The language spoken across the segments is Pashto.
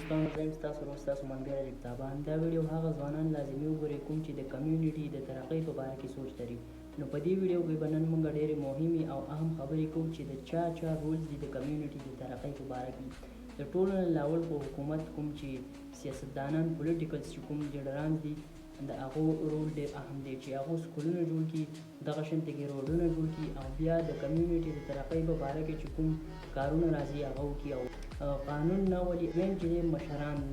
دوستانو زه یم ستاسو ورور ستاسو ملګری لطف تابان. دا ویډیو هغه ځوانان لازمي وګورئ کوم چې د کمیونټي د ترقۍ په باره کې سوچ لري. نو په دې ویډیو کې به نن موږ ډېرې مهمې او اهم خبرې کوو چې د چا رولز دي د کمیونټي د ترقۍ په باره کې. د ټولو نه لاول په حکومت کوم چې سیاستدانان پولیټیکلز چې کوم لیډران دي د هغو رول ډېر اهم دی چې هغو سکولونه جوړ کړي، دغه شانتې کې روډونه جوړ کړي او بیا د کمیونټي د ترقۍ په باره کې چې کوم کارونه راځي هغه وکړي. او قانون نه ولې دویم چې دی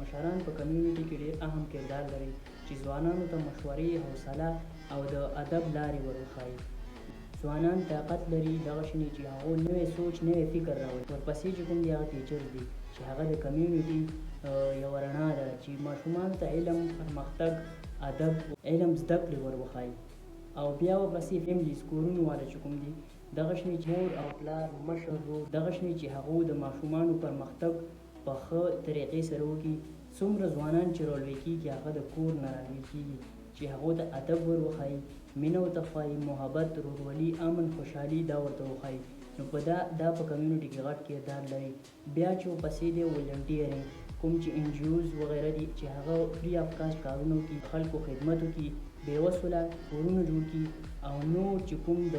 مشران په کمیونټي کې ډېر اهم کردار لري چې ځوانانو ته مشورې، حوصله او د ادب لارې وروښایي. ځوانان طاقت لري دغه شانې چې هغو نوی سوچ نوی فکر راولي. ورپسې چې کوم دی هغه ټیچر دی چې هغه د کمیونټي یوه رڼا ده چې ماشومانو ته علم، پرمختګ، ادب، علم زده کړې وروښایي. او بیا ورپسې فیملیز کورونو والا چې کوم دي دغه شانې چې مور او پلار، مشر، ورور، دغه شانې چې هغو د ماشومانو پرمختګ په ښه طریقې سره وکړي. څومره ځوانان چې رالوی کېږي هغه د کور نه رالوی کېږي چې هغو ته ادب وروښایي، مینه ورته ښایي، محبت، ورورولي، امن، خوشحالي دا ورته وښایي. نو په دا په کمیونټي کې غټ کردار لري. بیا چې ورپسې دی ولنټیرینګ، کوم چې NGOs وغیره دي چې هغه فری آف کاسټ کارونه وکړي، خلکو خدمت وکړي، بېوسوله کورونه جوړ کړي او نور چې کوم د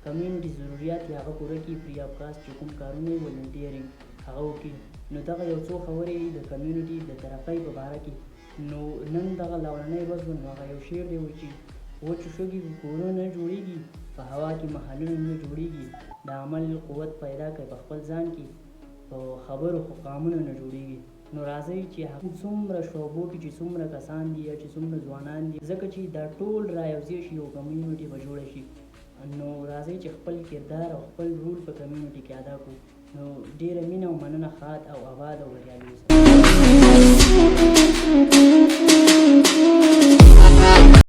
کمیونټي ضروریات یې هغه پوره کړي. فری آف کاسټ چې کوم کارونه یې ولنټیرینګ هغه وکړي. نو دغه یو څو خبرې د کمیونټي د ترقۍ په باره کې. نو نن دغه لومړنۍ ورځ وه نو هغه یو شعر دی وایي چې وچو شګې کورونه نه جوړېږي، په هوا کې محلونه نه جوړېږي، د عمل قوت پیدا کړئ په خپل ځان کې، په خبرو خو قامونه نه جوړېږي. نو راځئ چې څومره شعبو کې چې څومره کسان دي یا چې څومره ځوانان دي ځکه چې دا ټول رایوځای شي یو کمیونټي به جوړه شي. نو راځئ چې خپل کردار او خپل رول په کمیونټي کې ادا کړو. نو ډېره مینه او مننه. ښاد او آباد او بریالي اوسئ.